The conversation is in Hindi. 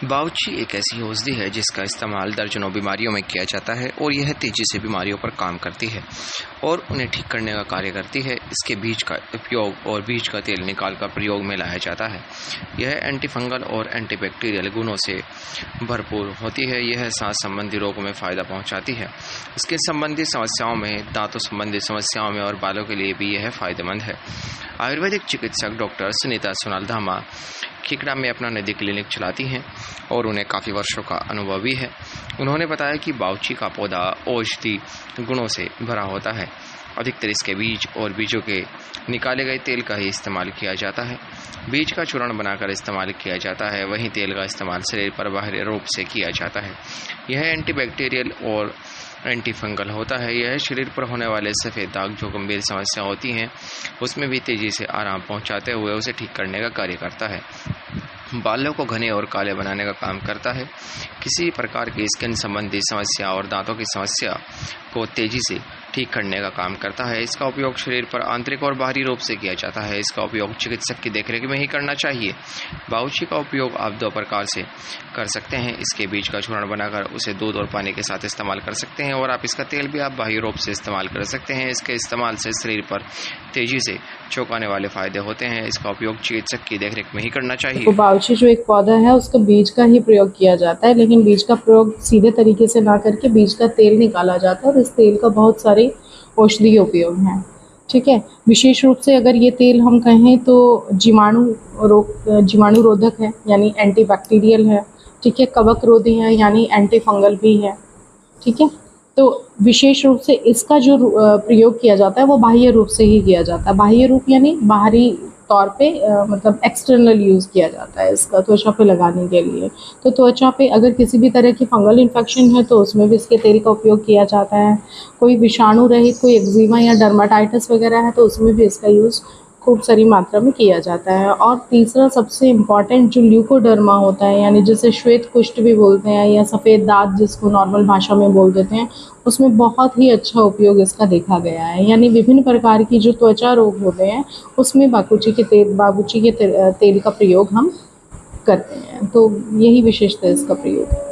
बाउची एक ऐसी औषधि है जिसका इस्तेमाल दर्जनों बीमारियों में किया जाता है और यह तेज़ी से बीमारियों पर काम करती है और उन्हें ठीक करने का कार्य करती है। इसके बीज का उपयोग और बीज का तेल निकाल कर प्रयोग में लाया जाता है। यह एंटीफंगल और एंटीबैक्टीरियल गुणों से भरपूर होती है। यह सांस संबंधी रोगों में फ़ायदा पहुंचाती है। स्किन संबंधी समस्याओं में, दांतों संबंधी समस्याओं में और बालों के लिए भी यह फ़ायदेमंद है। आयुर्वेदिक चिकित्सक डॉक्टर सुनीता सोनालधामा खिकड़ा में अपना निजी क्लिनिक चलाती हैं और उन्हें काफ़ी वर्षों का अनुभव भी है। उन्होंने बताया कि बाउची का पौधा औषधि गुणों से भरा होता है। अधिकतर इसके बीज और बीजों के निकाले गए तेल का ही इस्तेमाल किया जाता है। बीज का चूर्ण बनाकर इस्तेमाल किया जाता है, वहीं तेल का इस्तेमाल शरीर पर बाहरी रूप से किया जाता है। यह एंटीबैक्टीरियल और एंटीफंगल होता है। यह शरीर पर होने वाले सफ़ेद दाग जो गंभीर समस्या होती हैं उसमें भी तेज़ी से आराम पहुंचाते हुए उसे ठीक करने का कार्य करता है। बालों को घने और काले बनाने का काम करता है। किसी प्रकार की स्किन संबंधी समस्या और दांतों की समस्या को तेज़ी से ठीक करने का काम करता है। इसका उपयोग शरीर पर आंतरिक और बाहरी रूप से किया जाता है। इसका उपयोग चिकित्सक की देखरेख में ही करना चाहिए। बाउची का उपयोग आप दो प्रकार से कर सकते हैं। इसके बीज का चूर्ण बनाकर उसे दूध और पानी के साथ इस्तेमाल कर सकते हैं और आप इसका तेल भी आप बाह्य रूप से इस्तेमाल कर सकते हैं। इसके इस्तेमाल से शरीर पर तेज़ी से चौंकाने वाले फ़ायदे होते हैं। इसका उपयोग चिकित्सक की देखरेख में ही करना चाहिए। तो बाउची जो एक पौधा है उसका बीज का ही प्रयोग किया जाता है, लेकिन बीज का प्रयोग सीधे तरीके से ना करके बीज का तेल निकाला जाता है और इस तेल का बहुत सारे औषधीय उपयोग हैं। ठीक है, विशेष रूप से अगर ये तेल हम कहें तो जीवाणु रोधक है यानी एंटीबैक्टीरियल है। ठीक है, कवक रोधी है यानी एंटी फंगल भी है। ठीक है, तो विशेष रूप से इसका जो प्रयोग किया जाता है वो बाह्य रूप से ही किया जाता है। बाह्य रूप यानी बाहरी तौर पे मतलब एक्सटर्नल यूज़ किया जाता है इसका त्वचा पे लगाने के लिए। तो त्वचा पे अगर किसी भी तरह की फंगल इन्फेक्शन है तो उसमें भी इसके तेल का उपयोग किया जाता है। कोई विषाणु रहित कोई एक्जिमा या डर्माटाइटिस वगैरह है तो उसमें भी इसका यूज़ खूब सारी मात्रा में किया जाता है। और तीसरा सबसे इम्पॉर्टेंट जो ल्यूकोडर्मा होता है यानी जिसे श्वेत कुष्ठ भी बोलते हैं या सफ़ेद दाग जिसको नॉर्मल भाषा में बोल देते हैं, उसमें बहुत ही अच्छा उपयोग इसका देखा गया है। यानी विभिन्न प्रकार की जो त्वचा रोग होते हैं उसमें बाबूची के तेल का प्रयोग हम करते हैं। तो यही विशेषता है इसका प्रयोग।